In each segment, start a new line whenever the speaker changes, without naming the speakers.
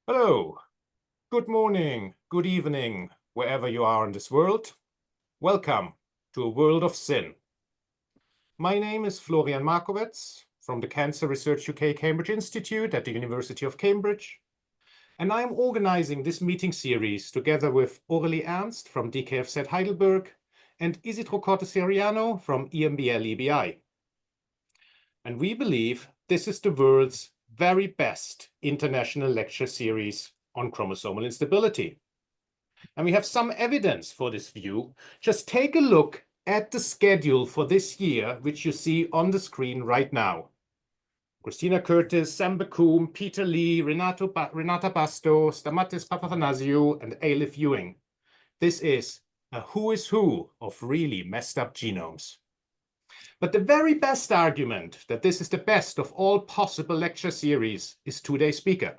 Hello, good morning, good evening, wherever you are in this world. Welcome to a world of sin. My name is Florian Markowitz from the Cancer Research UK Cambridge Institute at the University of Cambridge, and I'm organizing this meeting series together with Aurélie Ernst from DKFZ Heidelberg and Isidro Corteseriano from EMBL-EBI. And we believe this is the world's very best international lecture series on chromosomal instability. And we have some evidence for this view. Just take a look at the schedule for this year, which you see on the screen right now. Christina Curtis, Sam Bakum, Peter Lee, Renata Basto, Stamatis Papathanassiou, and Aleph Ewing. This is a who is who of really messed up genomes. But the very best argument that this is the best of all possible lecture series is today's speaker,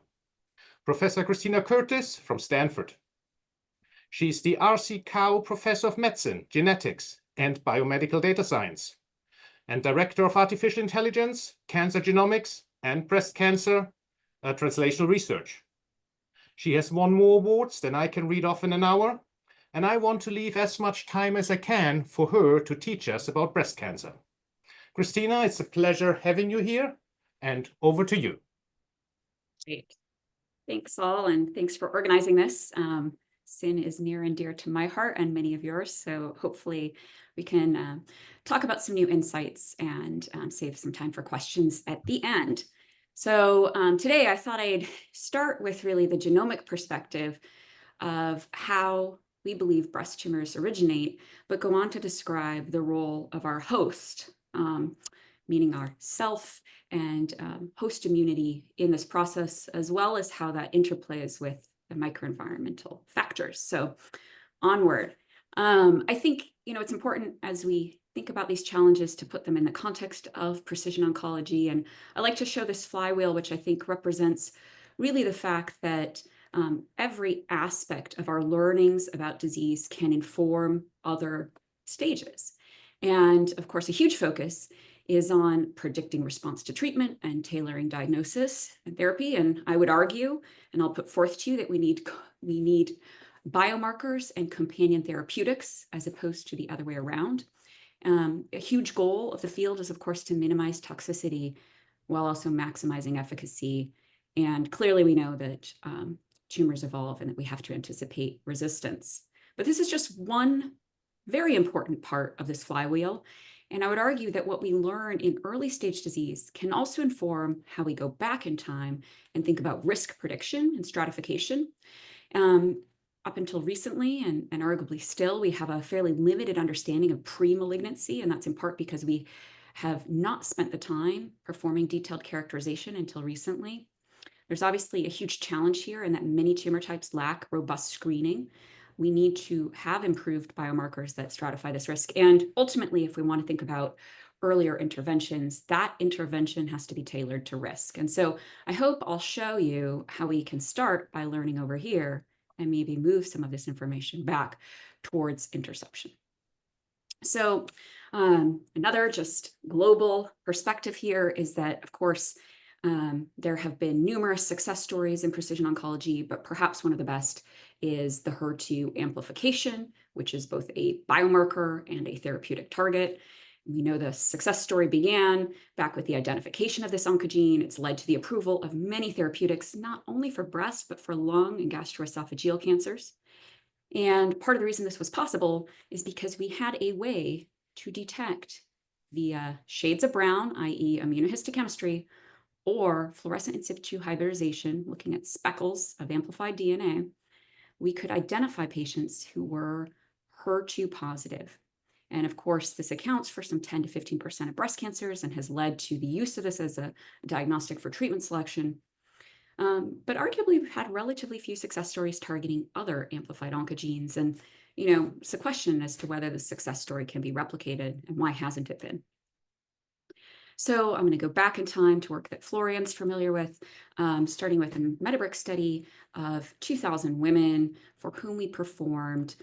Professor Christina Curtis from Stanford. She's the R.C. Kao Professor of Medicine, Genetics, and Biomedical Data Science, and Director of Artificial Intelligence, Cancer Genomics, and Breast Cancer Translational Research. She has won more awards than I can read off in an hour, and I want to leave as much time as I can for her to teach us about breast cancer. Christina, it's a pleasure having you here, and over to you.
Great. Thanks all, and thanks for organizing this. Sin is near and dear to my heart and many of yours, so hopefully we can talk about some new insights and save some time for questions at the end. So today I thought I'd start with really the genomic perspective of how we believe breast tumors originate, but go on to describe the role of our host, meaning our self and host immunity in this process, as well as how that interplays with the microenvironmental factors. So onward. I think, it's important as we think about these challenges to put them in the context of precision oncology. And I like to show this flywheel, which I think represents really the fact that every aspect of our learnings about disease can inform other stages. And of course, a huge focus is on predicting response to treatment and tailoring diagnosis and therapy. And I would argue, and I'll put forth to you, that we need biomarkers and companion therapeutics as opposed to the other way around. A huge goal of the field is, of course, to minimize toxicity while also maximizing efficacy. And clearly we know that tumors evolve and that we have to anticipate resistance. But this is just one very important part of this flywheel. And I would argue that what we learn in early stage disease can also inform how we go back in time and think about risk prediction and stratification. Up until recently, and arguably still, we have a fairly limited understanding of pre-malignancy, and that's in part because we have not spent the time performing detailed characterization until recently. There's obviously a huge challenge here in that many tumor types lack robust screening. We need to have improved biomarkers that stratify this risk. And ultimately, if we want to think about earlier interventions, that intervention has to be tailored to risk. And so I hope I'll show you how we can start by learning over here and maybe move some of this information back towards interception. So another just global perspective here is that, of course, there have been numerous success stories in precision oncology, but perhaps one of the best is the HER2 amplification, which is both a biomarker and a therapeutic target. We know the success story began back with the identification of this oncogene. It's led to the approval of many therapeutics, not only for breast, but for lung and gastroesophageal cancers. And part of the reason this was possible is because we had a way to detect via shades of brown, i.e. immunohistochemistry, or fluorescent in situ hybridization, looking at speckles of amplified DNA, we could identify patients who were HER2 positive. And of course, this accounts for some 10 to 15% of breast cancers and has led to the use of this as a diagnostic for treatment selection. But arguably, we've had relatively few success stories targeting other amplified oncogenes. And, it's a question as to whether the success story can be replicated and why hasn't it been? So I'm going to go back in time to work that Florian's familiar with, starting with a Metabreak study of 2,000 women for whom we performed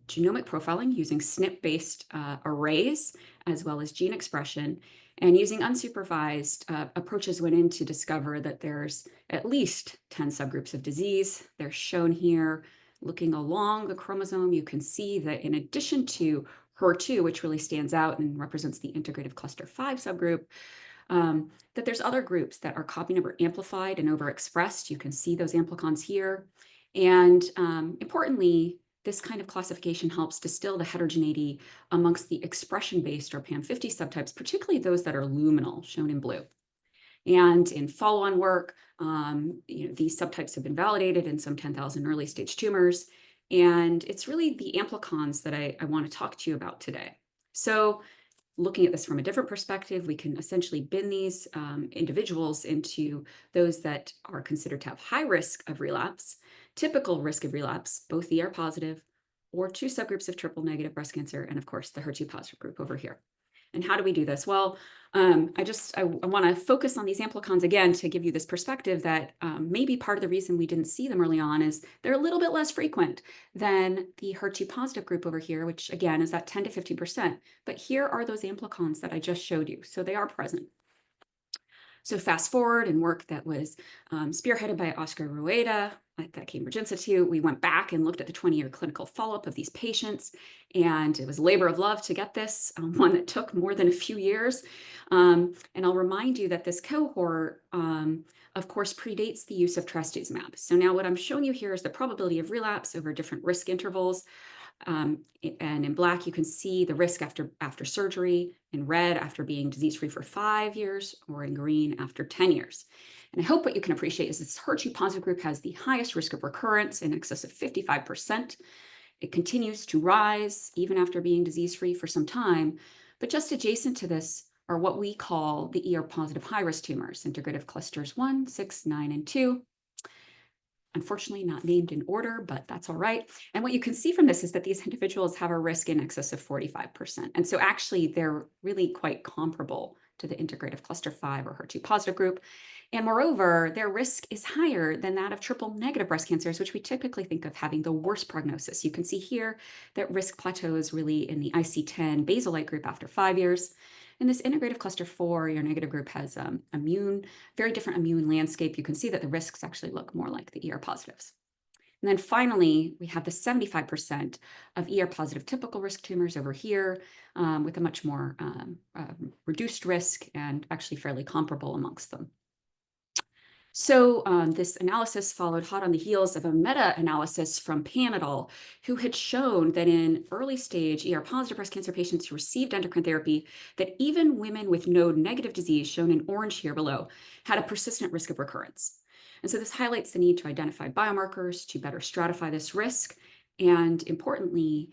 genomic profiling using SNP-based arrays, as well as gene expression. And using unsupervised approaches went in to discover that there's at least 10 subgroups of disease. They're shown here. Looking along the chromosome, you can see that in addition to HER2, which really stands out and represents the integrative cluster 5 subgroup, that there's other groups that are copy number amplified and overexpressed. You can see those amplicons here. And importantly, this kind of classification helps distill the heterogeneity amongst the expression-based or PAM50 subtypes, particularly those that are luminal, shown in blue. And in follow-on work, these subtypes have been validated in some 10,000 early-stage tumors. And it's really the amplicons that I want to talk to you about today. So looking at this from a different perspective, we can essentially bin these individuals into those that are considered to have high risk of relapse, typical risk of relapse, both ER positive or 2 subgroups of triple negative breast cancer, and of course the HER2 positive group over here. And how do we do this? Well, I want to focus on these amplicons again to give you this perspective that maybe part of the reason we didn't see them early on is they're a little bit less frequent than the HER2 positive group over here, which again is that 10 to 15%. But here are those amplicons that I just showed you. So they are present. So fast forward and work that was spearheaded by Oscar Rueda at the Cambridge Institute. We went back and looked at the 20-year clinical follow-up of these patients, and it was a labor of love to get this, one that took more than a few years. And I'll remind you that this cohort, of course, predates the use of trastuzumab. So now what I'm showing you here is the probability of relapse over different risk intervals. And in black, you can see the risk after surgery, in red after being disease-free for 5 years, or in green after 10 years. And I hope what you can appreciate is this HER2 positive group has the highest risk of recurrence in excess of 55%. It continues to rise even after being disease-free for some time. But just adjacent to this are what we call the ER positive high-risk tumors, integrative clusters 1, 6, 9, and 2. Unfortunately, not named in order, but that's all right. And what you can see from this is that these individuals have a risk in excess of 45%. And so actually, they're really quite comparable to the integrative cluster 5 or HER2 positive group. And moreover, their risk is higher than that of triple negative breast cancers, which we typically think of having the worst prognosis. You can see here that risk plateaus really in the IC10 basalite group after 5 years. And this integrative cluster 4, your negative group, has very different immune landscape. You can see that the risks actually look more like the ER positives. And then finally, we have the 75% of ER positive typical risk tumors over here with a much more reduced risk and actually fairly comparable amongst them. So this analysis followed hot on the heels of a meta-analysis from Pan et al., who had shown that in early stage ER-positive breast cancer patients who received endocrine therapy, that even women with node-negative disease, shown in orange here below, had a persistent risk of recurrence. And so this highlights the need to identify biomarkers to better stratify this risk. And importantly,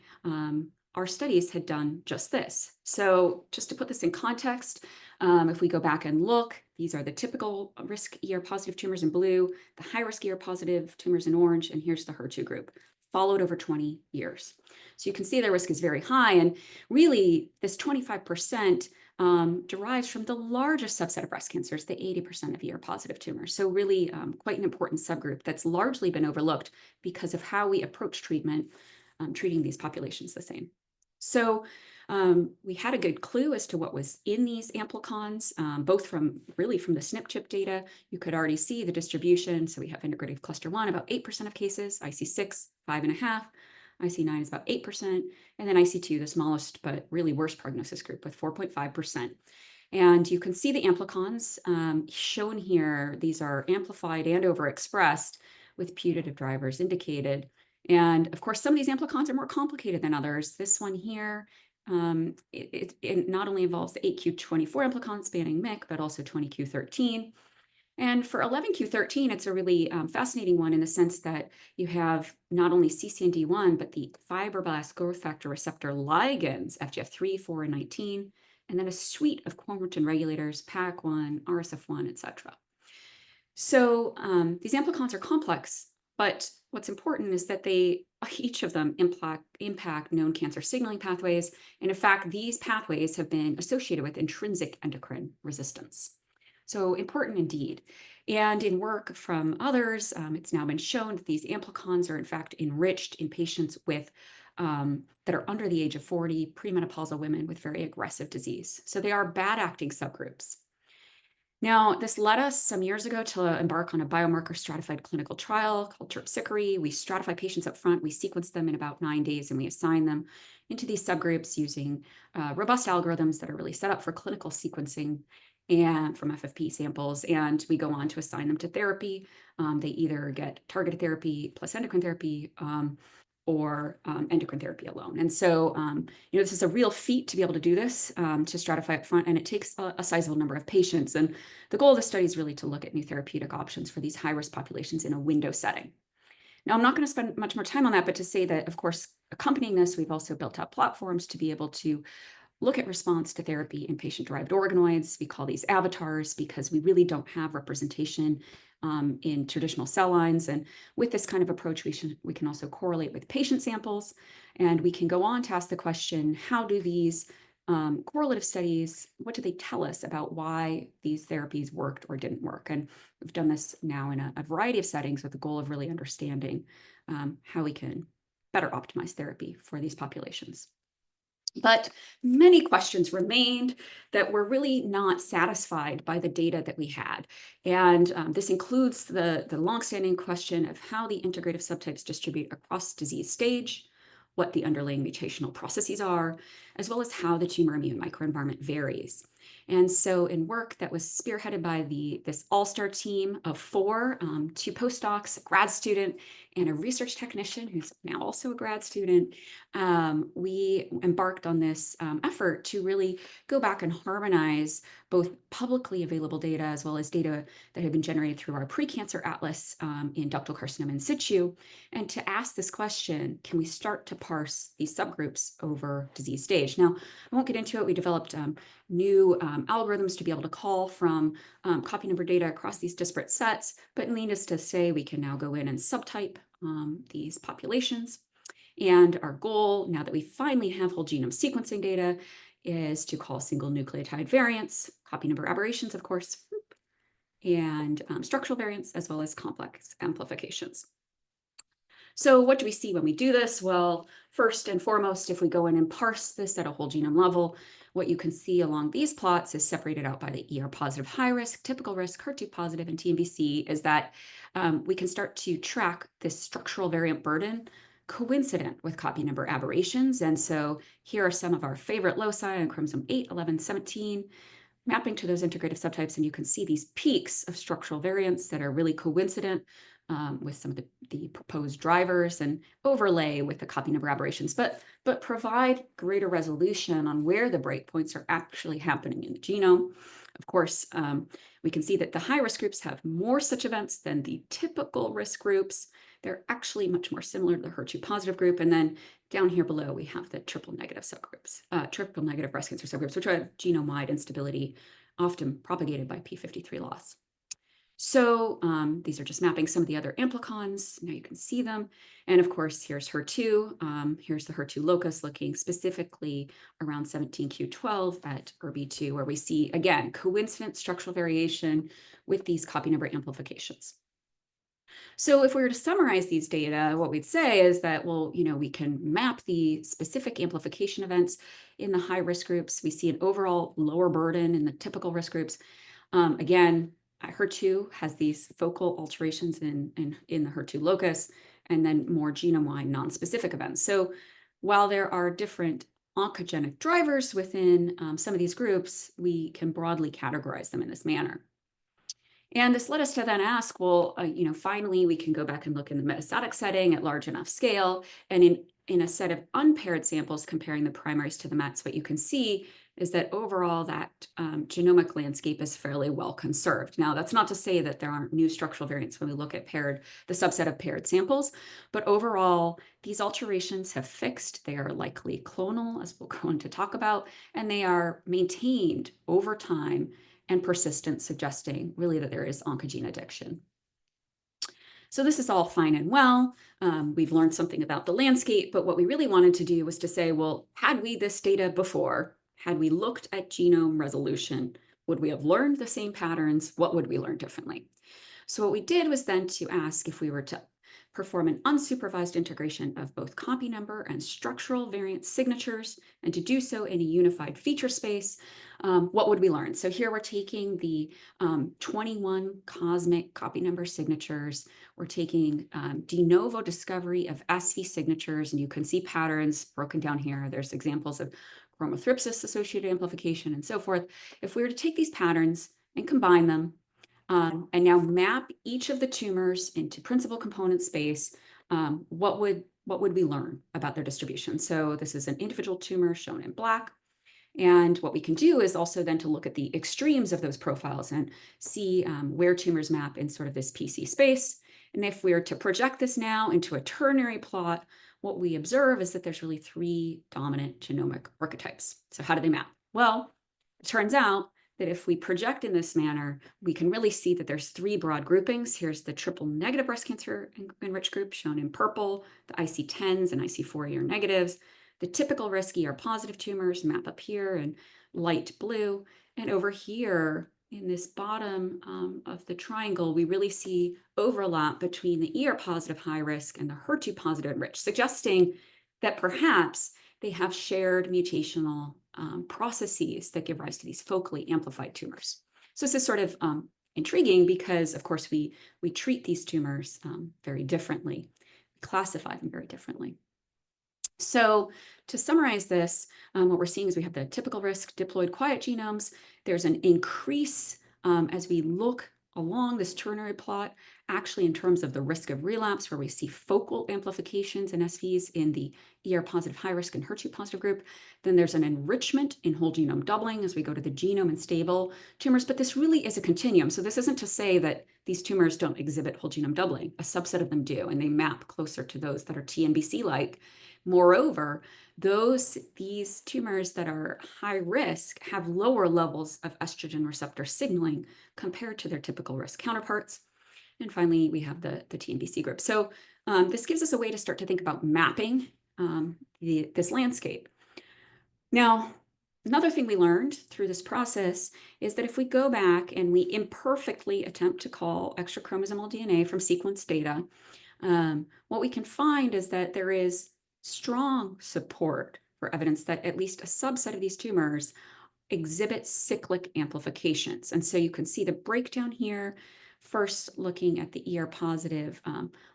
our studies had done just this. So just to put this in context, if we go back and look, these are the typical risk ER-positive tumors in blue, the high-risk ER-positive tumors in orange, and here's the HER2 group, followed over 20 years. So you can see their risk is very high, and really this 25% derives from the largest subset of breast cancers, the 80% of ER-positive tumors. So really quite an important subgroup that's largely been overlooked because of how we approach treatment, treating these populations the same. So we had a good clue as to what was in these amplicons, both from the SNP chip data. You could already see the distribution. So we have integrative cluster 1, about 8% of cases, IC6, 5.5%, IC9 is about 8%, and then IC2, the smallest but really worst prognosis group with 4.5%. And you can see the amplicons shown here. These are amplified and overexpressed with putative drivers indicated. And of course, some of these amplicons are more complicated than others. This one here, it not only involves the 8q24 amplicon spanning MYC, but also 20q13. And for 11q13, it's a really fascinating one in the sense that you have not only CCND1, but the fibroblast growth factor receptor ligands, FGF3, 4, and 19, and then a suite of chromatin regulators, PAC1, RSF1, etc. So these amplicons are complex, but what's important is that each of them impact known cancer signaling pathways. And in fact, these pathways have been associated with intrinsic endocrine resistance. So important indeed. And in work from others, it's now been shown that these amplicons are in fact enriched in patients with that are under the age of 40, premenopausal women with very aggressive disease. So they are bad-acting subgroups. Now, this led us some years ago to embark on a biomarker stratified clinical trial called Terpsichore. We stratify patients up front, we sequence them in about 9 days, and we assign them into these subgroups using robust algorithms that are really set up for clinical sequencing and from FFP samples. And we go on to assign them to therapy. They either get targeted therapy plus endocrine therapy or endocrine therapy alone. And so, this is a real feat to be able to do this, to stratify up front, and it takes a sizable number of patients. And the goal of the study is really to look at new therapeutic options for these high-risk populations in a window setting. Now, I'm not going to spend much more time on that, but to say that, of course, accompanying this, we've also built out platforms to be able to look at response to therapy in patient-derived organoids. We call these avatars because we really don't have representation in traditional cell lines. And with this kind of approach, we can also correlate with patient samples. And we can go on to ask the question, how do these correlative studies, what do they tell us about why these therapies worked or didn't work? And we've done this now in a variety of settings with the goal of really understanding how we can better optimize therapy for these populations. But many questions remained that were really not satisfied by the data that we had. And this includes the longstanding question of how the integrative subtypes distribute across disease stage, what the underlying mutational processes are, as well as how the tumor immune microenvironment varies. And so in work that was spearheaded by this all-star team of 4, 2 postdocs, a grad student, and a research technician who's now also a grad student, we embarked on this effort to really go back and harmonize both publicly available data as well as data that had been generated through our precancer atlas in ductal carcinoma in situ, and to ask this question, can we start to parse these subgroups over disease stage? Now, I won't get into it. We developed new algorithms to be able to call from copy number data across these disparate sets, but needless to say, we can now go in and subtype these populations. And our goal, now that we finally have whole genome sequencing data, is to call single nucleotide variants, copy number aberrations, of course, and structural variants, as well as complex amplifications. So what do we see when we do this? Well, first and foremost, if we go in and parse this at a whole genome level, what you can see along these plots is separated out by the ER positive high risk, typical risk, HER2 positive, and TNBC, is that we can start to track this structural variant burden coincident with copy number aberrations. And so here are some of our favorite loci on chromosome 8, 11, 17, mapping to those integrative subtypes. And you can see these peaks of structural variants that are really coincident with some of the proposed drivers and overlay with the copy number aberrations, but provide greater resolution on where the breakpoints are actually happening in the genome. Of course, we can see that the high-risk groups have more such events than the typical risk groups. They're actually much more similar to the HER2 positive group. And then down here below, we have the triple negative subgroups, triple negative breast cancer subgroups, which are genome-wide instability, often propagated by p53 loss. So these are just mapping some of the other amplicons. Now you can see them. And of course, here's HER2. Here's the HER2 locus looking specifically around 17q12 at ERB2, where we see, again, coincident structural variation with these copy number amplifications. So if we were to summarize these data, what we'd say is that, well, we can map the specific amplification events in the high risk groups. We see an overall lower burden in the typical risk groups. Again, HER2 has these focal alterations in the HER2 locus, and then more genome-wide non-specific events. So while there are different oncogenic drivers within some of these groups, we can broadly categorize them in this manner. And this led us to then ask, well, finally, we can go back and look in the metastatic setting at large enough scale. And in a set of unpaired samples comparing the primaries to the mets, what you can see is that overall that genomic landscape is fairly well conserved. Now, that's not to say that there aren't new structural variants when we look at the subset of paired samples, but overall, these alterations have fixed. They are likely clonal, as we'll go on to talk about, and they are maintained over time and persistent, suggesting really that there is oncogene addiction. So this is all fine and well. We've learned something about the landscape, but what we really wanted to do was to say, well, had we this data before, had we looked at genome resolution, would we have learned the same patterns? What would we learn differently? So what we did was then to ask if we were to perform an unsupervised integration of both copy number and structural variant signatures, and to do so in a unified feature space, what would we learn? So here we're taking the 21 cosmic copy number signatures. We're taking de novo discovery of SV signatures, and you can see patterns broken down here. There's examples of chromothripsis associated amplification and so forth. If we were to take these patterns and combine them, and now map each of the tumors into principal component space, what would we learn about their distribution? So this is an individual tumor shown in black. And what we can do is also then to look at the extremes of those profiles and see where tumors map in sort of this PC space. And if we were to project this now into a ternary plot, what we observe is that there's really 3 dominant genomic archetypes. So how do they map? Well, it turns out that if we project in this manner, we can really see that there's 3 broad groupings. Here's the triple negative breast cancer enriched group shown in purple, the IC10s and IC4 ER negatives. The typical risk ER positive tumors map up here in light blue. And over here in this bottom of the triangle, we really see overlap between the ER positive high risk and the HER2 positive enriched, suggesting that perhaps they have shared mutational processes that give rise to these focally amplified tumors. So this is sort of intriguing because, of course, we treat these tumors very differently, classify them very differently. So to summarize this, what we're seeing is we have the typical risk diploid quiet genomes. There's an increase as we look along this ternary plot, actually in terms of the risk of relapse, where we see focal amplifications and SVs in the ER positive high risk and HER2 positive group. Then there's an enrichment in whole genome doubling as we go to the genome and stable tumors, but this really is a continuum. So this isn't to say that these tumors don't exhibit whole genome doubling. A subset of them do, and they map closer to those that are TNBC-like. Moreover, these tumors that are high risk have lower levels of estrogen receptor signaling compared to their typical risk counterparts. And finally, we have the TNBC group. So this gives us a way to start to think about mapping this landscape. Now, another thing we learned through this process is that if we go back and we imperfectly attempt to call extrachromosomal DNA from sequence data, what we can find is that there is strong support for evidence that at least a subset of these tumors exhibit cyclic amplifications. And so you can see the breakdown here, first looking at the ER positive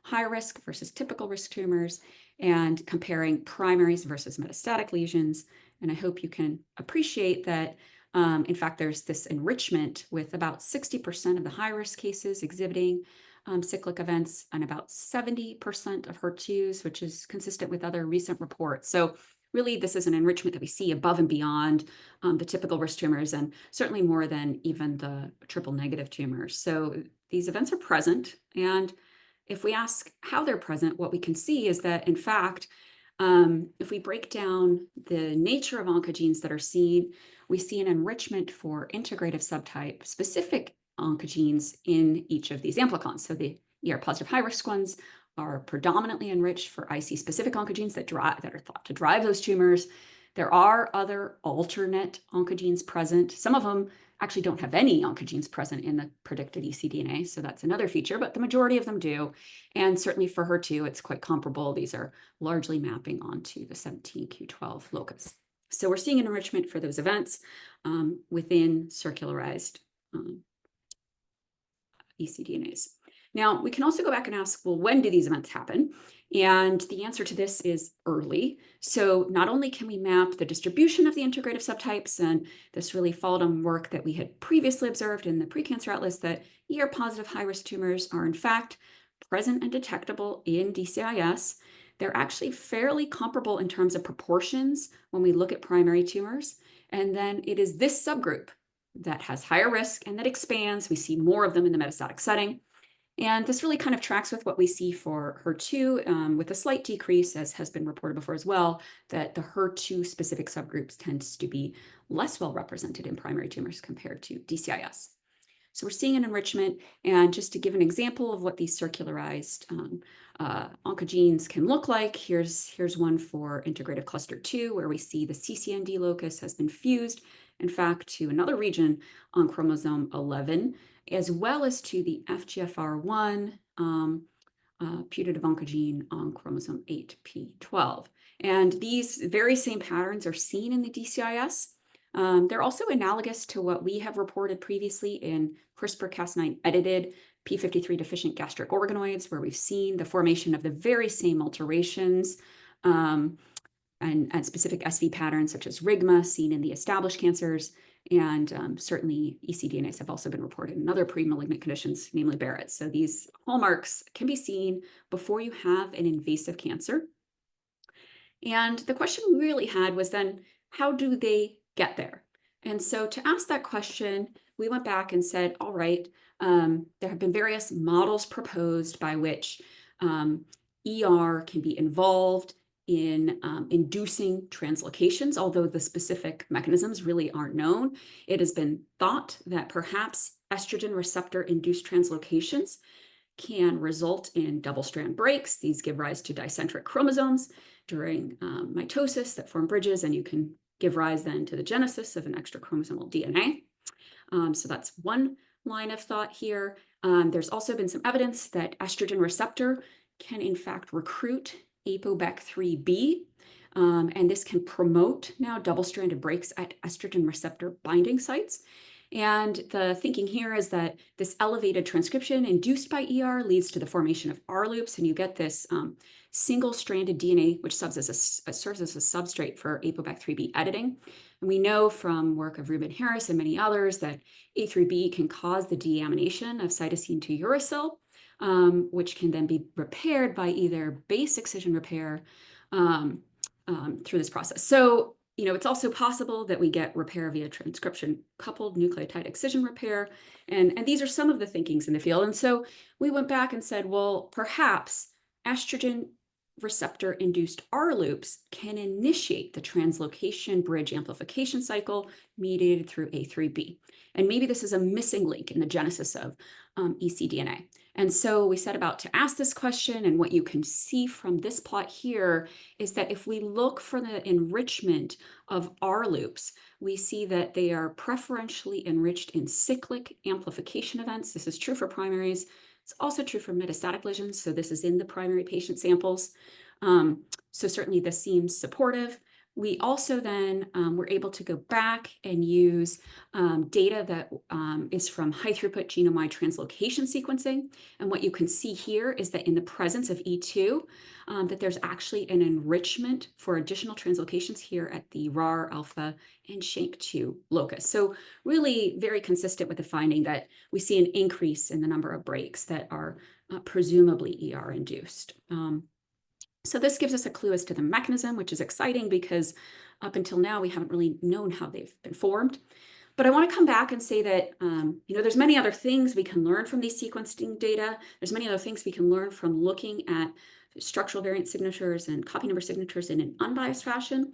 high risk versus typical risk tumors and comparing primaries versus metastatic lesions. And I hope you can appreciate that, in fact, there's this enrichment with about 60% of the high risk cases exhibiting cyclic events and about 70% of HER2s, which is consistent with other recent reports. So really, this is an enrichment that we see above and beyond the typical risk tumors, and certainly more than even the triple negative tumors. So these events are present. And if we ask how they're present, what we can see is that, in fact, if we break down the nature of oncogenes that are seen, we see an enrichment for integrative subtype specific oncogenes in each of these amplicons. So the ER positive high risk ones are predominantly enriched for IC-specific oncogenes that are thought to drive those tumors. There are other alternate oncogenes present. Some of them actually don't have any oncogenes present in the predicted ecDNA, so that's another feature, but the majority of them do. And certainly for HER2, it's quite comparable. These are largely mapping onto the 17q12 locus. So we're seeing an enrichment for those events within circularized ecDNAs. Now, we can also go back and ask, well, when do these events happen? And the answer to this is early. So not only can we map the distribution of the integrative subtypes, and this really followed on work that we had previously observed in the precancer atlas, that ER positive high-risk tumors are in fact present and detectable in DCIS. They're actually fairly comparable in terms of proportions when we look at primary tumors. And then it is this subgroup that has higher risk and that expands. We see more of them in the metastatic setting. And this really kind of tracks with what we see for HER2 with a slight decrease, as has been reported before as well, that the HER2 specific subgroups tends to be less well represented in primary tumors compared to DCIS. So we're seeing an enrichment. And just to give an example of what these circularized oncogenes can look like, here's one for integrative cluster 2, where we see the CCND locus has been fused, in fact, to another region on chromosome 11, as well as to the FGFR1 putative oncogene on chromosome 8p12. And these very same patterns are seen in the DCIS. They're also analogous to what we have reported previously in CRISPR-Cas9 edited p53 deficient gastric organoids, where we've seen the formation of the very same alterations and specific SV patterns such as RIGMA seen in the established cancers. And certainly ecDNAs have also been reported in other pre-malignant conditions, namely Barrett's. So these hallmarks can be seen before you have an invasive cancer. And the question we really had was then, how do they get there? And so to ask that question, we went back and said, all right, there have been various models proposed by which ER can be involved in inducing translocations, although the specific mechanisms really aren't known. It has been thought that perhaps estrogen receptor-induced translocations can result in double-strand breaks. These give rise to dicentric chromosomes during mitosis that form bridges, and you can give rise then to the genesis of an extra chromosomal DNA. So that's one line of thought here. There's also been some evidence that estrogen receptor can in fact recruit ApoBec3B, and this can promote now double-stranded breaks at estrogen receptor binding sites. And the thinking here is that this elevated transcription induced by ER leads to the formation of R loops, and you get this single-stranded DNA, which serves as a substrate for ApoBec3B editing. And we know from work of Ruben Harris and many others that A3B can cause the deamination of cytosine to uracil, which can then be repaired by either base excision repair through this process. So, you know, it's also possible that we get repair via transcription-coupled nucleotide excision repair. And these are some of the thinkings in the field. And so we went back and said, well, perhaps estrogen receptor-induced R loops can initiate the translocation bridge amplification cycle mediated through A3B. And maybe this is a missing link in the genesis of ecDNA. And so we set about to ask this question, and what you can see from this plot here is that if we look for the enrichment of R loops, we see that they are preferentially enriched in cyclic amplification events. This is true for primaries. It's also true for metastatic lesions, so this is in the primary patient samples. So certainly this seems supportive. We also then were able to go back and use data that is from high-throughput genome-wide translocation sequencing. And what you can see here is that in the presence of E2, that there's actually an enrichment for additional translocations here at the RAR, alpha, and SHANK2 locus. So really very consistent with the finding that we see an increase in the number of breaks that are presumably ER-induced. So this gives us a clue as to the mechanism, which is exciting because up until now, we haven't really known how they've been formed. But I want to come back and say that, you know, there's many other things we can learn from these sequencing data. There's many other things we can learn from looking at structural variant signatures and copy number signatures in an unbiased fashion.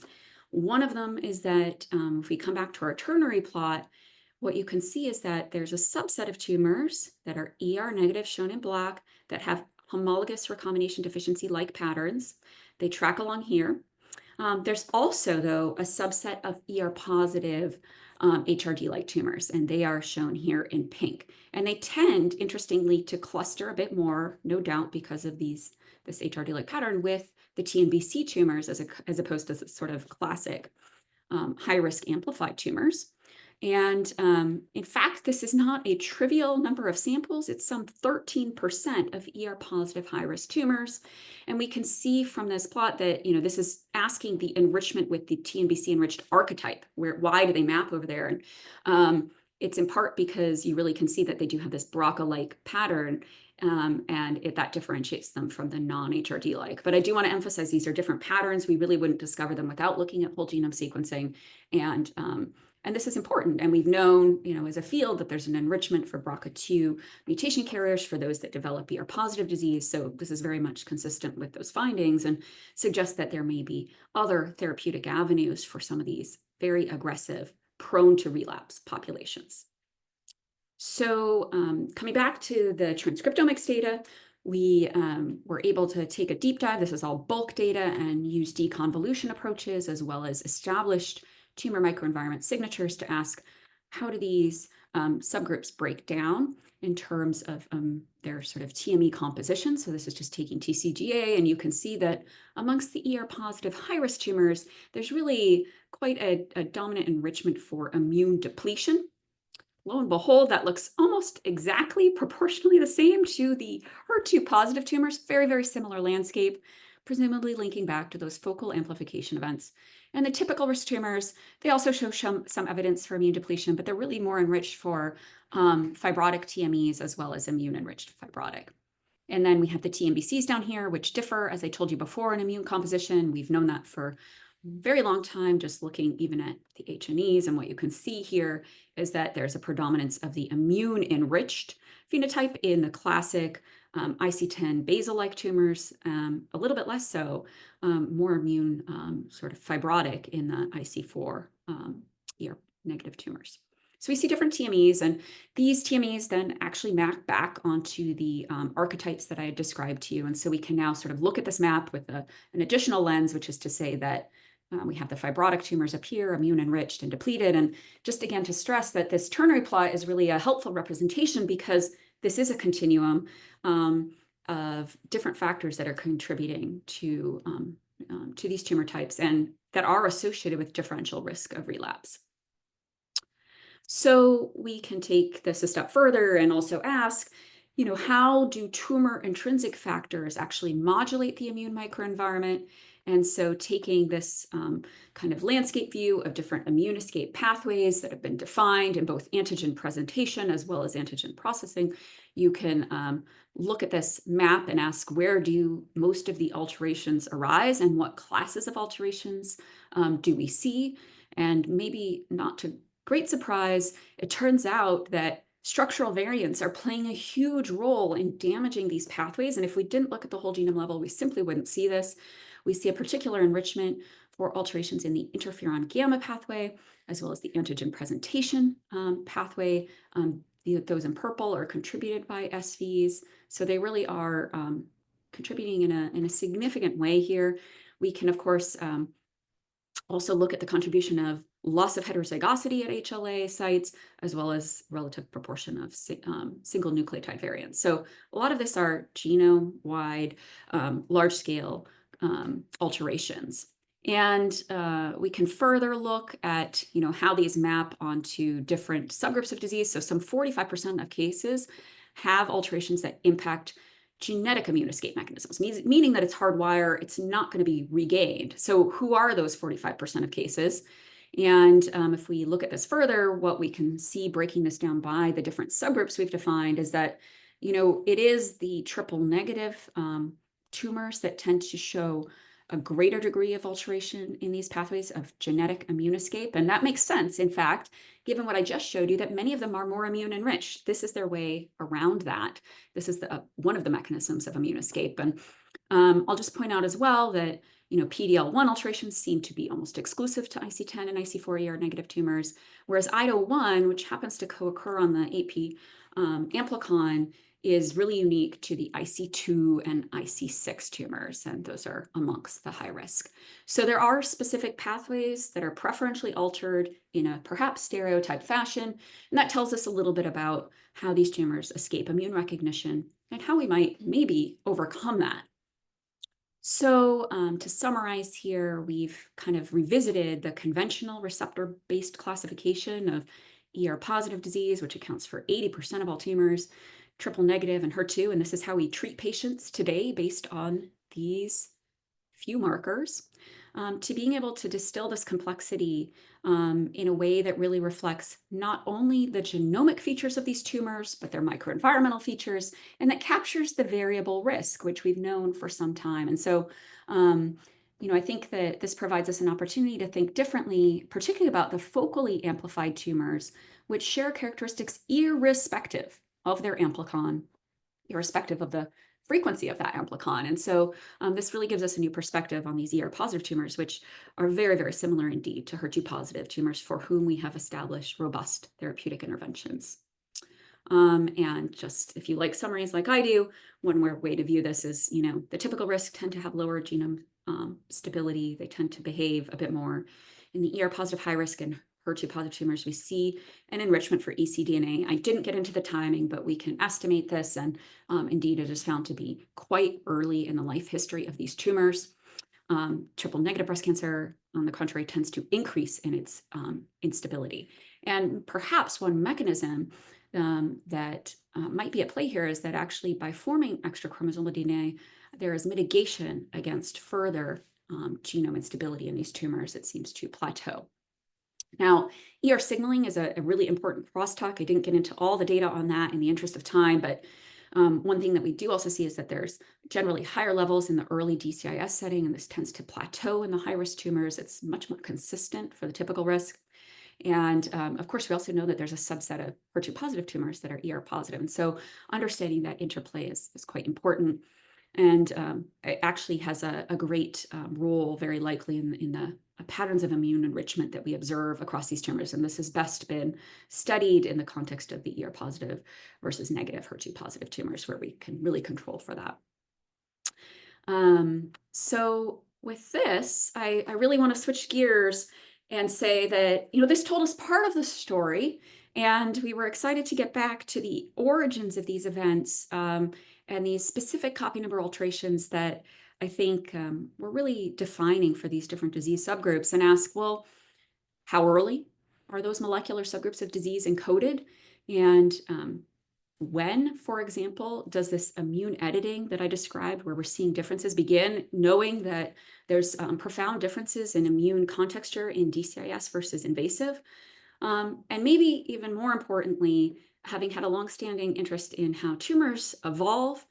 One of them is that if we come back to our ternary plot, what you can see is that there's a subset of tumors that are ER negative, shown in black, that have homologous recombination deficiency-like patterns. They track along here. There's also, though, a subset of ER-positive HRD-like tumors, and they are shown here in pink. And they tend, interestingly, to cluster a bit more, no doubt, because of this HRD-like pattern with the TNBC tumors as opposed to sort of classic high-risk amplified tumors. And in fact, this is not a trivial number of samples. It's some 13% of ER-positive high-risk tumors. And we can see from this plot that, you know, this is asking the enrichment with the TNBC-enriched archetype. Why do they map over there? And it's in part because you really can see that they do have this BRCA-like pattern, and that differentiates them from the non-HRD-like. But I do want to emphasize these are different patterns. We really wouldn't discover them without looking at whole genome sequencing. And this is important. And we've known, you know, as a field that there's an enrichment for BRCA2 mutation carriers for those that develop ER-positive disease. So this is very much consistent with those findings and suggests that there may be other therapeutic avenues for some of these very aggressive, prone to relapse populations. So coming back to the transcriptomics data, we were able to take a deep dive. This is all bulk data, and use deconvolution approaches as well as established tumor microenvironment signatures to ask, how do these subgroups break down in terms of their sort of TME composition. So this is just taking TCGA, and you can see that amongst the ER-positive high-risk tumors, there's really quite a dominant enrichment for immune depletion. Lo and behold, that looks almost exactly proportionally the same to the HER2-positive tumors, very, very similar landscape, presumably linking back to those focal amplification events. And the typical risk tumors, they also show some evidence for immune depletion, but they're really more enriched for fibrotic TMEs as well as immune-enriched fibrotic. And then we have the TNBCs down here, which differ, as I told you before, in immune composition. We've known that for a very long time, just looking even at the H&Es. And what you can see here is that there's a predominance of the immune-enriched phenotype in the classic IC10 basal-like tumors, a little bit less so, more immune sort of fibrotic in the IC4 ER-negative tumors. So we see different TMEs, and these TMEs then actually map back onto the archetypes that I had described to you. And so we can now sort of look at this map with an additional lens, which is to say that we have the fibrotic tumors up here, immune enriched and depleted. And just again to stress that this ternary plot is really a helpful representation because this is a continuum of different factors that are contributing to these tumor types and that are associated with differential risk of relapse. So we can take this a step further and also ask, how do tumor intrinsic factors actually modulate the immune microenvironment? And so taking this kind of landscape view of different immune escape pathways that have been defined in both antigen presentation as well as antigen processing, you can look at this map and ask, where do most of the alterations arise and what classes of alterations do we see? And maybe not to great surprise, it turns out that structural variants are playing a huge role in damaging these pathways. And if we didn't look at the whole genome level, we simply wouldn't see this. We see a particular enrichment for alterations in the interferon gamma pathway, as well as the antigen presentation pathway. Those in purple are contributed by SVs. So they really are contributing in a significant way here. We can, of course, also look at the contribution of loss of heterozygosity at HLA sites, as well as relative proportion of single nucleotide variants. So a lot of this are genome-wide, large-scale alterations. And we can further look at how these map onto different subgroups of disease. So some 45% of cases have alterations that impact genetic immune escape mechanisms, meaning that it's hardwired, it's not going to be regained. So who are those 45% of cases? And if we look at this further, what we can see breaking this down by the different subgroups we've defined is that, it is the triple negative tumors that tend to show a greater degree of alteration in these pathways of genetic immune escape. And that makes sense, in fact, given what I just showed you, that many of them are more immune enriched. This is their way around that. This is one of the mechanisms of immune escape. And I'll just point out as well that PD-L1 alterations seem to be almost exclusive to IC10 and IC4 ER-negative tumors, whereas IDO1, which happens to co-occur on the AP amplicon, is really unique to the IC2 and IC6 tumors, and those are amongst the high risk. So there are specific pathways that are preferentially altered in a perhaps stereotype fashion, and that tells us a little bit about how these tumors escape immune recognition and how we might maybe overcome that. So to summarize here, we've kind of revisited the conventional receptor-based classification of ER-positive disease, which accounts for 80% of all tumors, triple negative and HER2, and this is how we treat patients today based on these few markers, to being able to distill this complexity in a way that really reflects not only the genomic features of these tumors, but their microenvironmental features, and that captures the variable risk, which we've known for some time. And so, I think that this provides us an opportunity to think differently, particularly about the focally amplified tumors, which share characteristics irrespective of their amplicon, irrespective of the frequency of that amplicon. And so this really gives us a new perspective on these ER-positive tumors, which are very, very similar indeed to HER2-positive tumors for whom we have established robust therapeutic interventions. And just if you like summaries like I do, one way to view this is, the typical risks tend to have lower genome stability. They tend to behave a bit more in the ER-positive high risk and HER2 positive tumors, we see an enrichment for ecDNA. I didn't get into the timing, but we can estimate this, and indeed it is found to be quite early in the life history of these tumors. Triple negative breast cancer, on the contrary, tends to increase in its instability. And perhaps one mechanism that might be at play here is that actually by forming extra chromosomal DNA, there is mitigation against further genome instability in these tumors. It seems to plateau. Now, ER signaling is a really important crosstalk. I didn't get into all the data on that in the interest of time, but one thing that we do also see is that there's generally higher levels in the early DCIS setting, and this tends to plateau in the high-risk tumors. It's much more consistent for the typical risk. And of course, we also know that there's a subset of HER2 positive tumors that are ER positive. And so understanding that interplay is quite important. And it actually has a great role, very likely, in the patterns of immune enrichment that we observe across these tumors. And this has best been studied in the context of the ER positive versus negative HER2 positive tumors, where we can really control for that. So with this, I really want to switch gears and say that, this told us part of the story, and we were excited to get back to the origins of these events and these specific copy number alterations that I think were really defining for these different disease subgroups, and ask, well, how early are those molecular subgroups of disease encoded? And when, for example, does this immune editing that I described, where we're seeing differences, begin, knowing that there's profound differences in immune contexture in DCIS versus invasive? And maybe even more importantly, having had a longstanding interest in how tumors evolve,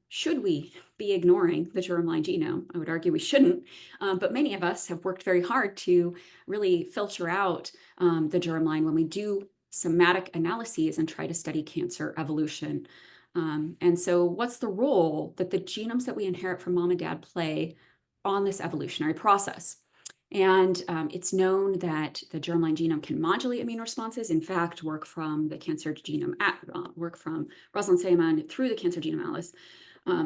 should we be ignoring the germline genome? I would argue we shouldn't, but many of us have worked very hard to really filter out the germline when we do somatic analyses and try to study cancer evolution. And so what's the role that the genomes that we inherit from mom and dad play on this evolutionary process? And it's known that the germline genome can modulate immune responses. In fact, work from the cancer genome, work from Rosalind Saman through the Cancer Genome Atlas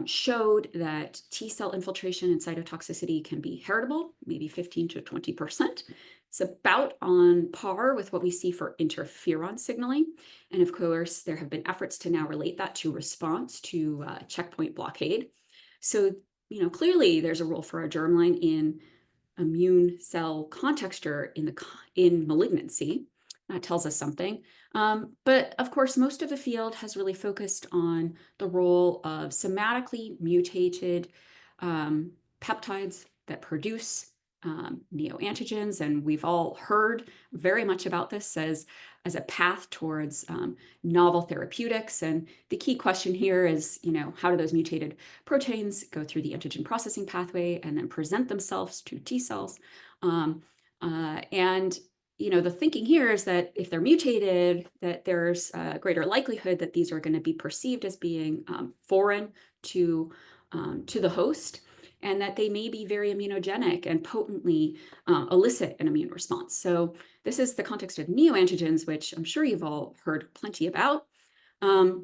showed that T cell infiltration and cytotoxicity can be heritable, maybe 15 to 20%. It's about on par with what we see for interferon signaling. And of course, there have been efforts to now relate that to response to checkpoint blockade. So, clearly there's a role for a germline in immune cell contexture in malignancy. That tells us something. But of course, most of the field has really focused on the role of somatically mutated peptides that produce neoantigens, and we've all heard very much about this as a path towards novel therapeutics. And the key question here is, how do those mutated proteins go through the antigen processing pathway and then present themselves to T cells? And the thinking here is that if they're mutated, that there's a greater likelihood that these are going to be perceived as being foreign to the host, and that they may be very immunogenic and potently elicit an immune response. So this is the context of neoantigens, which I'm sure you've all heard plenty about. But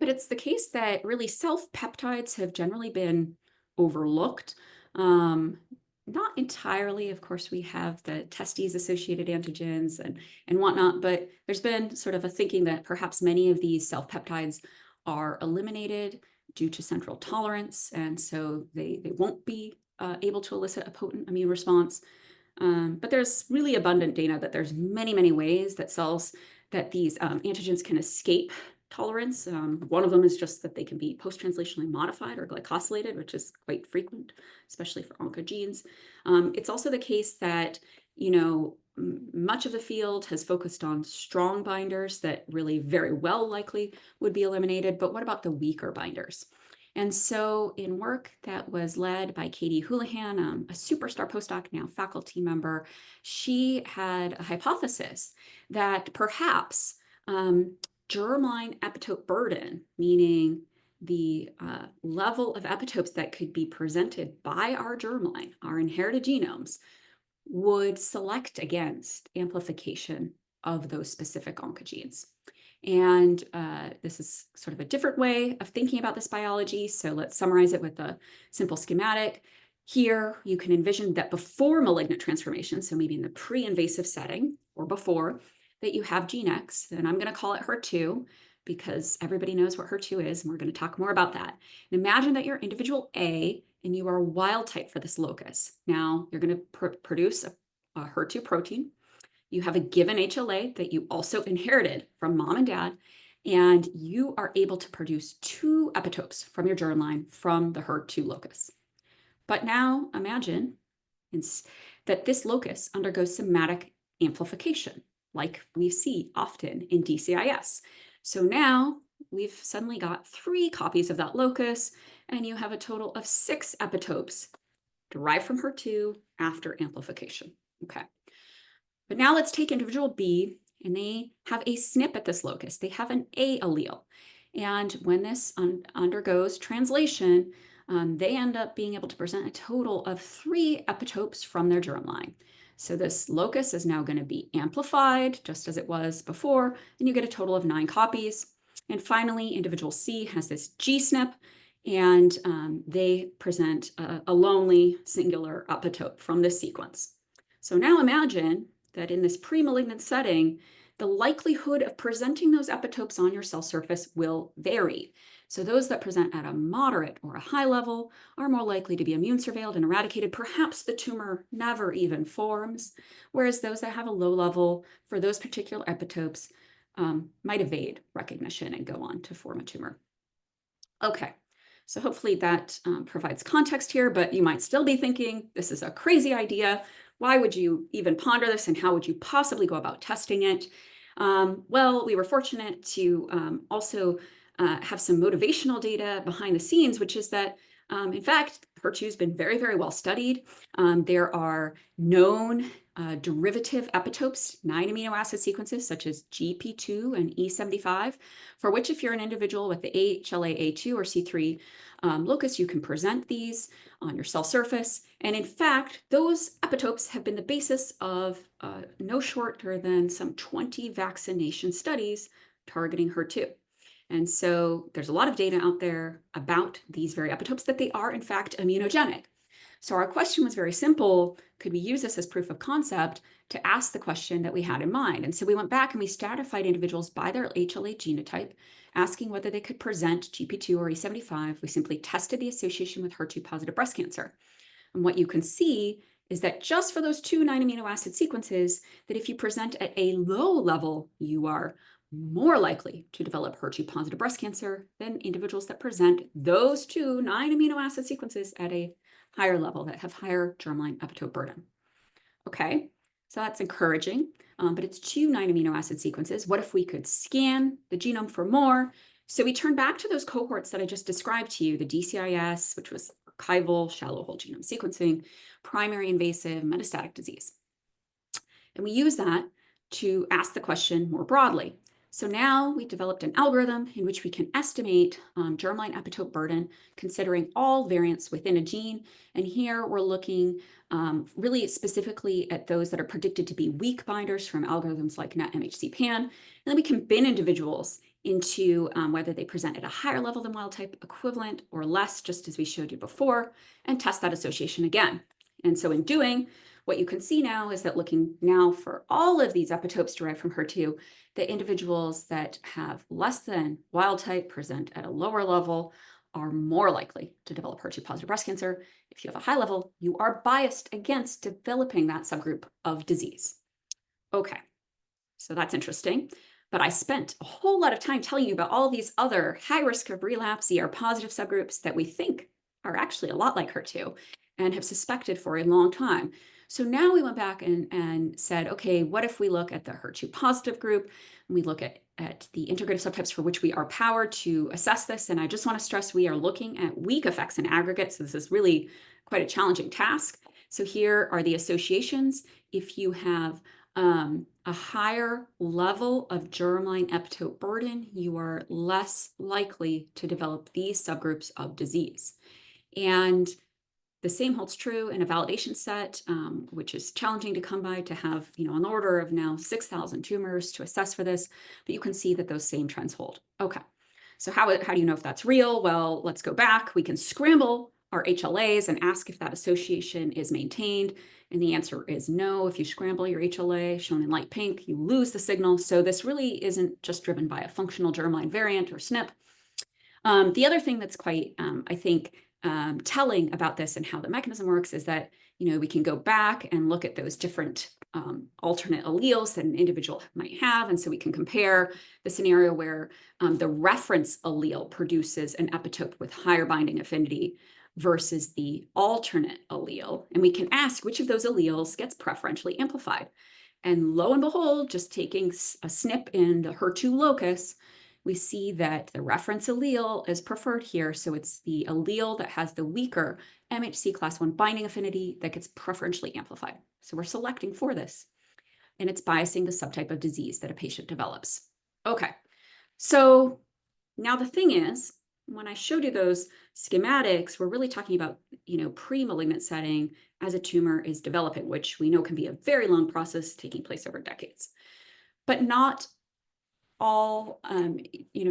it's the case that really self-peptides have generally been overlooked. Not entirely, of course, we have the testes-associated antigens and whatnot, but there's been sort of a thinking that perhaps many of these self-peptides are eliminated due to central tolerance, and so they won't be able to elicit a potent immune response. But there's really abundant data that there's many ways that these antigens can escape tolerance. One of them is just that they can be post-translationally modified or glycosylated, which is quite frequent, especially for oncogenes. It's also the case that, much of the field has focused on strong binders that really very well likely would be eliminated, but what about the weaker binders? And so in work that was led by Katie Houlihan, a superstar postdoc, now faculty member, she had a hypothesis that perhaps germline epitope burden, meaning the level of epitopes that could be presented by our germline, our inherited genomes, would select against amplification of those specific oncogenes. And this is sort of a different way of thinking about this biology. So let's summarize it with a simple schematic. Here, you can envision that before malignant transformation, so maybe in the pre-invasive setting or before, that you have gene X, and I'm going to call it HER2 because everybody knows what HER2 is, and we're going to talk more about that. And imagine that you're individual A, and you are wild type for this locus. Now, you're going to produce a HER2 protein. You have a given HLA that you also inherited from mom and dad, and you are able to produce 2 epitopes from your germline from the HER2 locus. But now imagine that this locus undergoes somatic amplification, like we see often in DCIS. So now we've suddenly got 3 copies of that locus, and you have a total of 6 epitopes derived from HER2 after amplification. Okay. But now let's take individual B, and they have a SNP at this locus. They have an A allele. And when this undergoes translation, they end up being able to present a total of 3 epitopes from their germline. So this locus is now going to be amplified, just as it was before, and you get a total of 9 copies. And finally, individual C has this G-SNP, and they present a lonely singular epitope from this sequence. So now imagine that in this pre-malignant setting, the likelihood of presenting those epitopes on your cell surface will vary. So those that present at a moderate or a high level are more likely to be immune surveilled and eradicated. Perhaps the tumor never even forms, whereas those that have a low level for those particular epitopes might evade recognition and go on to form a tumor. Okay, so hopefully that provides context here, but you might still be thinking, this is a crazy idea. Why would you even ponder this, and how would you possibly go about testing it? Well, we were fortunate to also have some motivational data behind the scenes, which is that, in fact, HER2 has been very, very well studied. There are known derivative epitopes, 9 amino acid sequences, such as GP2 and E75, for which if you're an individual with the HLA-A2 or C3 locus, you can present these on your cell surface. And in fact, those epitopes have been the basis of no shorter than some 20 vaccination studies targeting HER2. And so there's a lot of data out there about these very epitopes, that they are in fact immunogenic. So our question was very simple. Could we use this as proof of concept to ask the question that we had in mind? And so we went back and we stratified individuals by their HLA genotype, asking whether they could present GP2 or E75. We simply tested the association with HER2 positive breast cancer. And what you can see is that just for those 2 9 amino acid sequences, that if you present at a low level, you are more likely to develop HER2 positive breast cancer than individuals that present those 2 9 amino acid sequences at a higher level, that have higher germline epitope burden. Okay, so that's encouraging, but it's 2 9 amino acid sequences. What if we could scan the genome for more? So we turned back to those cohorts that I just described to you, the DCIS, which was archival, shallow whole genome sequencing, primary invasive, metastatic disease. And we use that to ask the question more broadly. So now we developed an algorithm in which we can estimate germline epitope burden, considering all variants within a gene. And here we're looking really specifically at those that are predicted to be weak binders from algorithms like NetMHC-PAN. And then we can bin individuals into whether they present at a higher level than wild type, equivalent, or less, just as we showed you before, and test that association again. And so in doing, what you can see now is that looking now for all of these epitopes derived from HER2, the individuals that have less than wild type, present at a lower level, are more likely to develop HER2 positive breast cancer. If you have a high level, you are biased against developing that subgroup of disease. Okay, so that's interesting. But I spent a whole lot of time telling you about all these other high risk of relapse ER positive subgroups that we think are actually a lot like HER2 and have suspected for a long time. So now we went back and said, okay, what if we look at the HER2 positive group, and we look at the integrative subtypes for which we are powered to assess this? And I just want to stress, we are looking at weak effects in aggregate. So this is really quite a challenging task. So here are the associations. If you have a higher level of germline epitope burden, you are less likely to develop these subgroups of disease. And the same holds true in a validation set, which is challenging to come by, to have, on the order of now 6,000 tumors to assess for this, but you can see that those same trends hold. Okay, so how do you know if that's real? Well, let's go back. We can scramble our HLAs and ask if that association is maintained. And the answer is no. If you scramble your HLA, shown in light pink, you lose the signal. So this really isn't just driven by a functional germline variant or SNP. The other thing that's quite, I think, telling about this and how the mechanism works is that, we can go back and look at those different alternate alleles that an individual might have. And so we can compare the scenario where the reference allele produces an epitope with higher binding affinity versus the alternate allele. And we can ask which of those alleles gets preferentially amplified. And lo and behold, just taking a SNP in the HER2 locus, we see that the reference allele is preferred here. So it's the allele that has the weaker MHC class 1 binding affinity that gets preferentially amplified. So we're selecting for this. And it's biasing the subtype of disease that a patient develops. Okay, so now the thing is, when I showed you those schematics, we're really talking about, pre-malignant setting as a tumor is developing, which we know can be a very long process taking place over decades. But not all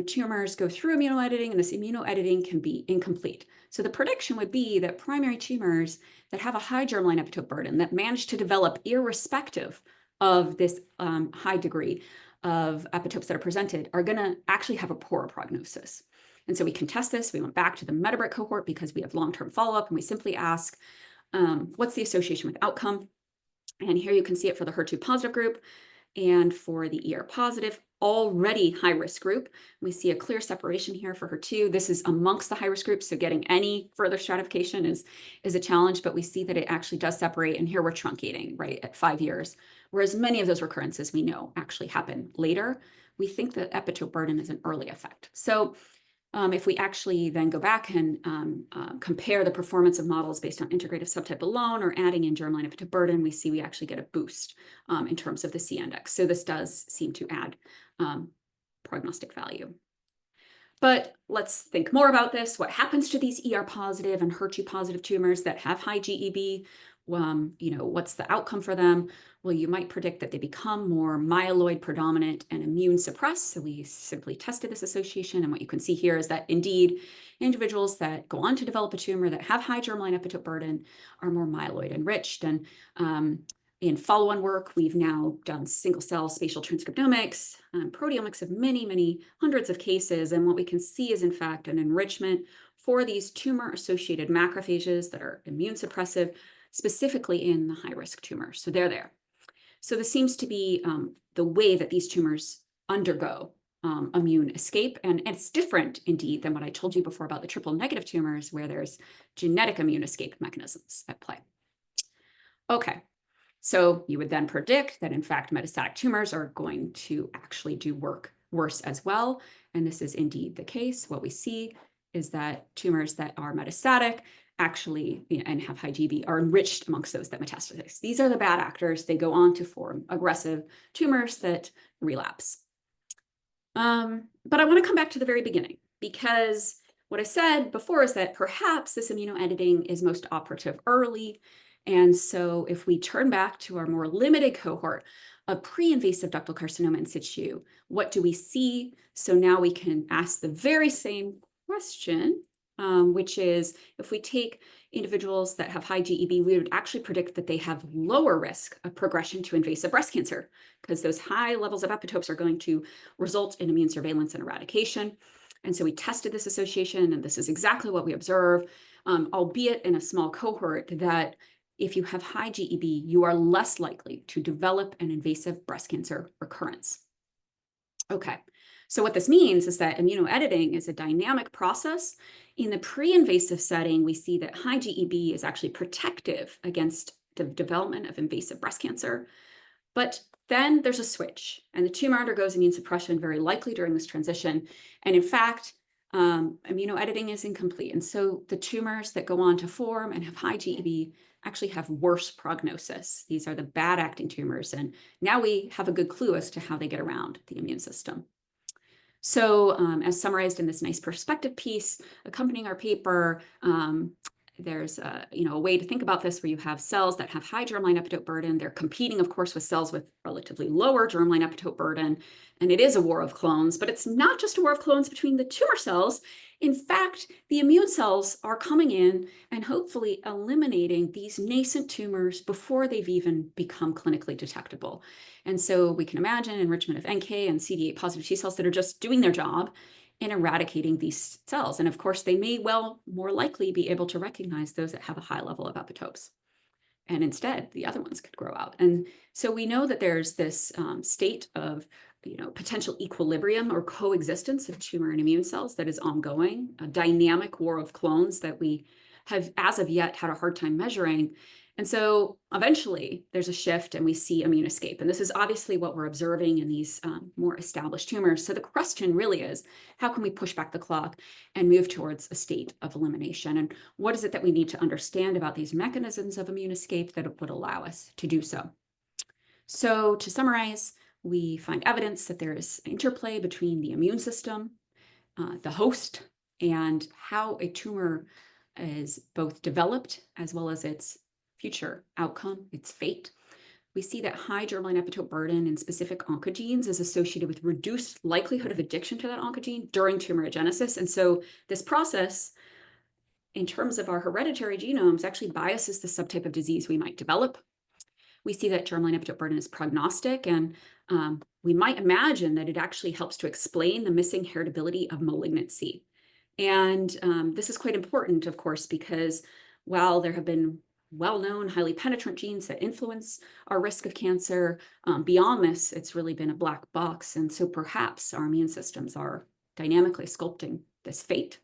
tumors go through immunoediting, and this immunoediting can be incomplete. So the prediction would be that primary tumors that have a high germline epitope burden that manage to develop irrespective of this high degree of epitopes that are presented are going to actually have a poorer prognosis. And so we can test this. We went back to the Metabrit cohort because we have long-term follow-up, and we simply ask, what's the association with outcome? And here you can see it for the HER2 positive group and for the ER positive, already high-risk group. We see a clear separation here for HER2. This is amongst the high-risk groups, so getting any further stratification is a challenge, but we see that it actually does separate, and here we're truncating, right, at 5 years, whereas many of those recurrences we know actually happen later. We think that epitope burden is an early effect. So if we actually then go back and compare the performance of models based on integrative subtype alone or adding in germline epitope burden, we see we actually get a boost in terms of the C index. So this does seem to add prognostic value. But let's think more about this. What happens to these ER positive and HER2 positive tumors that have high GEB? What's the outcome for them? Well, you might predict that they become more myeloid predominant and immune suppressed. So we simply tested this association. And what you can see here is that indeed, individuals that go on to develop a tumor that have high germline epitope burden are more myeloid enriched. And in follow-on work, we've now done single-cell spatial transcriptomics, proteomics of many, many hundreds of cases. And what we can see is, in fact, an enrichment for these tumor-associated macrophages that are immune suppressive, specifically in the high-risk tumors. So they're there. So this seems to be the way that these tumors undergo immune escape. And it's different, indeed, than what I told you before about the triple-negative tumors, where there's genetic immune escape mechanisms at play. Okay, so you would then predict that, in fact, metastatic tumors are going to actually do worse as well. And this is indeed the case. What we see is that tumors that are metastatic actually and have high GB are enriched amongst those that metastasize. These are the bad actors. They go on to form aggressive tumors that relapse. But I want to come back to the very beginning, because what I said before is that perhaps this immunoediting is most operative early. And so if we turn back to our more limited cohort of pre-invasive ductal carcinoma in situ, what do we see? So now we can ask the very same question, which is, if we take individuals that have high GEB, we would actually predict that they have lower risk of progression to invasive breast cancer, because those high levels of epitopes are going to result in immune surveillance and eradication. And so we tested this association, and this is exactly what we observe, albeit in a small cohort, that if you have high GEB, you are less likely to develop an invasive breast cancer recurrence. Okay, so what this means is that immunoediting is a dynamic process. In the pre-invasive setting, we see that high GEB is actually protective against the development of invasive breast cancer. But then there's a switch, and the tumor undergoes immune suppression very likely during this transition. And in fact, immunoediting is incomplete. And so the tumors that go on to form and have high GEB actually have worse prognosis. These are the bad acting tumors. And now we have a good clue as to how they get around the immune system. So as summarized in this nice perspective piece accompanying our paper, there's a, a way to think about this where you have cells that have high germline epitope burden. They're competing, of course, with cells with relatively lower germline epitope burden. And it is a war of clones, but it's not just a war of clones between the tumor cells. In fact, the immune cells are coming in and hopefully eliminating these nascent tumors before they've even become clinically detectable. And so we can imagine enrichment of NK and CD8 positive T cells that are just doing their job in eradicating these cells. And of course, they may well more likely be able to recognize those that have a high level of epitopes. And instead, the other ones could grow out. And so we know that there's this state of potential equilibrium or coexistence of tumor and immune cells that is ongoing, a dynamic war of clones that we have as of yet had a hard time measuring. And so eventually there's a shift and we see immune escape. And this is obviously what we're observing in these more established tumors. So the question really is, how can we push back the clock and move towards a state of elimination? And what is it that we need to understand about these mechanisms of immune escape that would allow us to do so? So to summarize, we find evidence that there is interplay between the immune system, the host, and how a tumor is both developed as well as its future outcome, its fate. We see that high germline epitope burden in specific oncogenes is associated with reduced likelihood of addiction to that oncogene during tumorigenesis. And so this process, in terms of our hereditary genomes, actually biases the subtype of disease we might develop. We see that germline epitope burden is prognostic, and we might imagine that it actually helps to explain the missing heritability of malignancy. And this is quite important, of course, because while there have been well-known, highly penetrant genes that influence our risk of cancer, beyond this, it's really been a black box. And so perhaps our immune systems are dynamically sculpting this fate.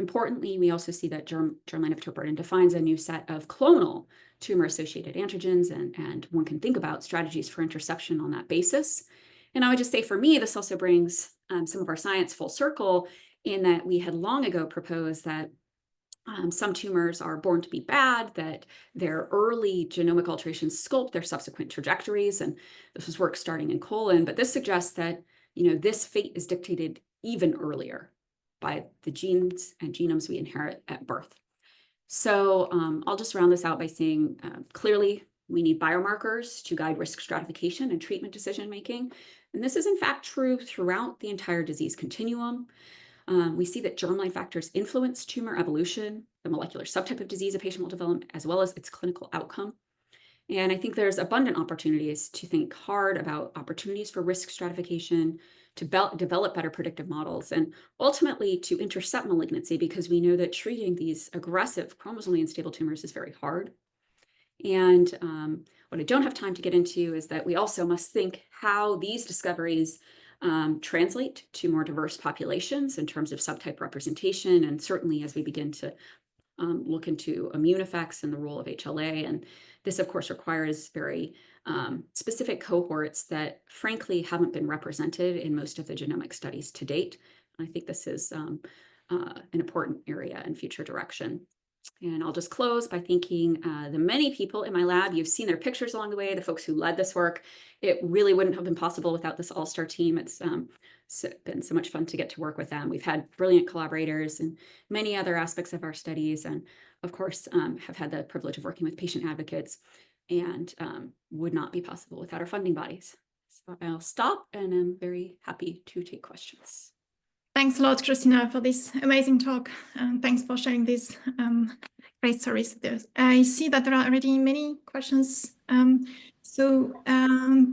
Importantly, we also see that germline epitope burden defines a new set of clonal tumor-associated antigens, and one can think about strategies for interception on that basis. And I would just say for me, this also brings some of our science full circle in that we had long ago proposed that some tumors are born to be bad, that their early genomic alterations sculpt their subsequent trajectories. And this was work starting in colon, but this suggests that, this fate is dictated even earlier by the genes and genomes we inherit at birth. So I'll just round this out by saying clearly we need biomarkers to guide risk stratification and treatment decision-making. And this is in fact true throughout the entire disease continuum. We see that germline factors influence tumor evolution, the molecular subtype of disease a patient will develop, as well as its clinical outcome. And I think there's abundant opportunities to think hard about opportunities for risk stratification, to develop better predictive models, and ultimately to intercept malignancy, because we know that treating these aggressive chromosomally unstable tumors is very hard. And what I don't have time to get into is that we also must think how these discoveries translate to more diverse populations in terms of subtype representation, and certainly as we begin to look into immune effects and the role of HLA. And this, of course, requires very specific cohorts that, frankly, haven't been represented in most of the genomic studies to date. And I think this is an important area and future direction. And I'll just close by thanking the many people in my lab. You've seen their pictures along the way, the folks who led this work. It really wouldn't have been possible without this all-star team. It's been so much fun to get to work with them. We've had brilliant collaborators in many other aspects of our studies, and of course, have had the privilege of working with patient advocates, and would not be possible without our funding bodies. So I'll stop, and I'm very happy to take questions.
Thanks a lot, Christina, for this amazing talk. Thanks for sharing these great stories. I see that there are already many questions.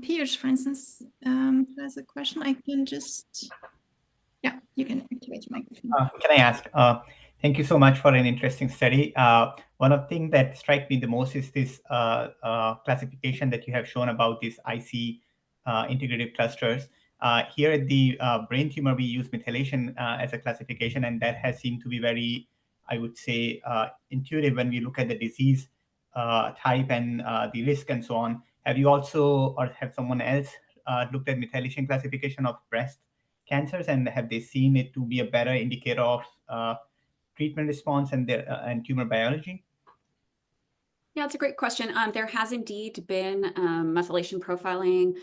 Piers, for instance, has a question. I can just, yeah, you can activate your microphone.
Can I ask? Thank you so much for an interesting study. One of the things that strikes me the most is this classification that you have shown about these IC integrative clusters. Here at the brain tumor, we use methylation as a classification, and that has seemed to be very, I would say, intuitive when we look at the disease type and the risk and so on. Have you also, or have someone else looked at methylation classification of breast cancers, and have they seen it to be a better indicator of treatment response and tumor biology?
Yeah, it's a great question. There has indeed been methylation profiling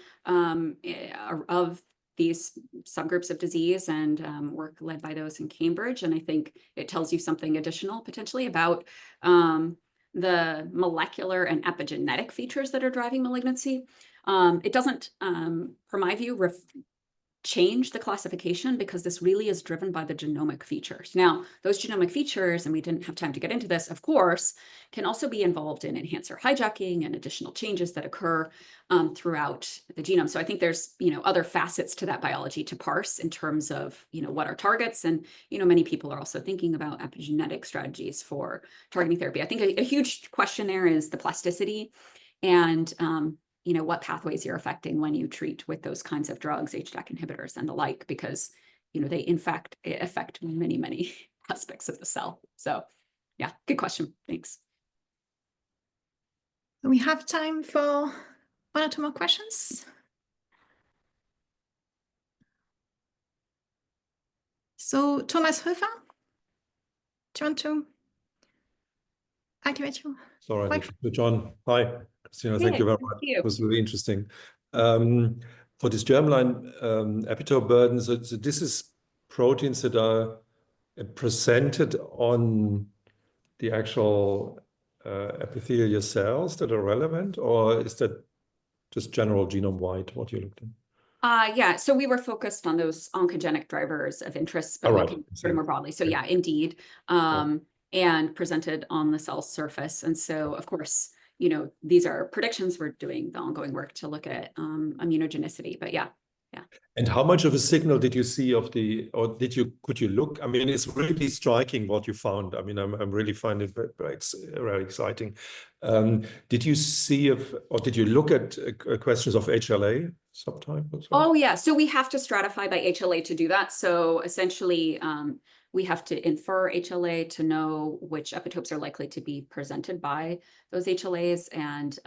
of these subgroups of disease and work led by those in Cambridge. And I think it tells you something additional potentially about the molecular and epigenetic features that are driving malignancy. It doesn't, from my view, change the classification because this really is driven by the genomic features. Now, those genomic features, and we didn't have time to get into this, of course, can also be involved in enhancer hijacking and additional changes that occur throughout the genome. So I think there's, other facets to that biology to parse in terms of, what are targets. And, many people are also thinking about epigenetic strategies for targeting therapy. I think a huge question there is the plasticity and what pathways you're affecting when you treat with those kinds of drugs, HDAC inhibitors and the like, because, they in fact affect many, many aspects of the cell. So yeah, good question. Thanks.
We have time for one or two more questions. So Thomas Hofer, do you want to activate your
Sorry,
microphone?
John. Hi, Christina. Thank you very much.
you.
It was really interesting. For this germline epitope burden, so this is proteins that are presented on the actual epithelial cells that are relevant, or is that just general genome-wide what you looked at?
Yeah, so we were focused on those oncogenic drivers of interest, but
Right.
looking sort of more broadly. So yeah, indeed, and presented on the cell surface. And so, of course, these are predictions. We're doing the ongoing work to look at immunogenicity, but yeah.
And how much of a signal did you see of could you look? I mean, it's really striking what you found. I mean, I'm really finding it very exciting. Did you see or did you look at questions of HLA subtype?
Oh yeah, so we have to stratify by HLA to do that. So essentially, we have to infer HLA to know which epitopes are likely to be presented by those HLAs. And,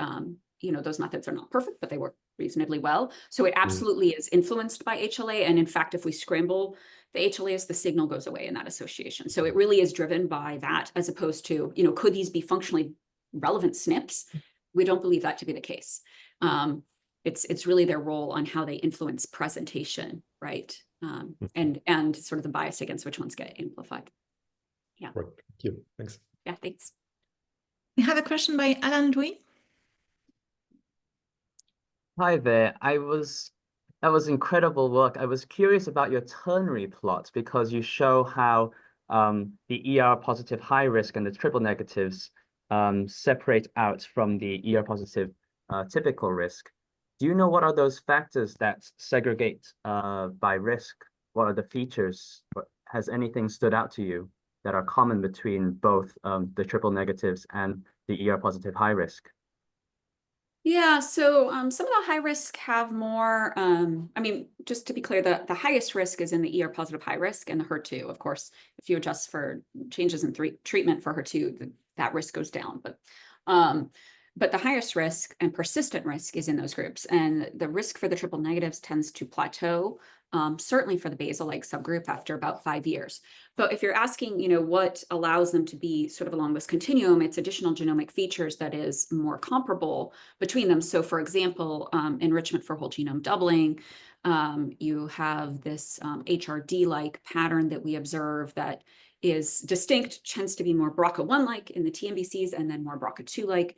those methods are not perfect, but they work reasonably well. So it absolutely is influenced by HLA. And in fact, if we scramble the HLAs, the signal goes away in that association. So it really is driven by that, as opposed to, could these be functionally relevant SNPs? We don't believe that to be the case. It's really their role on how they influence presentation, right? And sort of the bias against which ones get amplified. Yeah.
Right. Thank you. Thanks.
Yeah, thanks.
We have a question by Alan Dewey.
Hi there. That was incredible work. I was curious about your ternary plots because you show how the ER positive high risk and the triple negatives separate out from the ER positive typical risk. Do you know what are those factors that segregate by risk? What are the features? Has anything stood out to you that are common between both the triple negatives and the ER positive high risk?
Yeah, so some of the high risk have more, just to be clear, the highest risk is in the ER positive high risk and the HER2. Of course, if you adjust for changes in treatment for HER2, that risk goes down. But the highest risk and persistent risk is in those groups. And the risk for the triple negatives tends to plateau, certainly for the basal-like subgroup after about 5 years. But if you're asking, what allows them to be sort of along this continuum, it's additional genomic features that is more comparable between them. So for example, enrichment for whole genome doubling, you have this HRD-like pattern that we observe that is distinct, tends to be more BRCA1-like in the TNBCs and then more BRCA2-like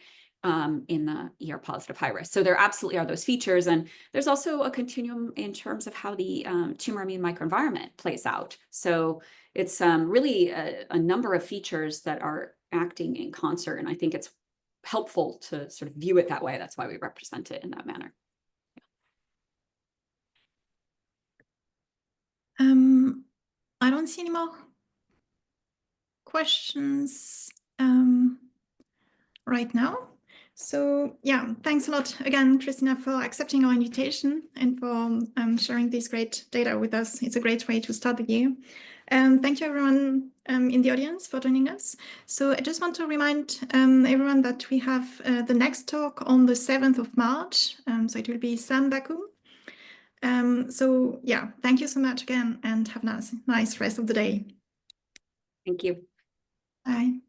in the ER positive high risk. So there absolutely are those features. And there's also a continuum in terms of how the tumor immune microenvironment plays out. So it's really a number of features that are acting in concert. And I think it's helpful to sort of view it that way. That's why we represent it in that manner.
I don't see any more questions right now. So yeah, thanks a lot again, Christina, for accepting our invitation and for sharing this great data with us. It's a great way to start the year. Thank you everyone in the audience for joining us. So I just want to remind everyone that we have the next talk on the 7th of March. So it will be Sam Bakum. So yeah, thank you so much again and have a nice rest of the day.
Thank you.
Bye.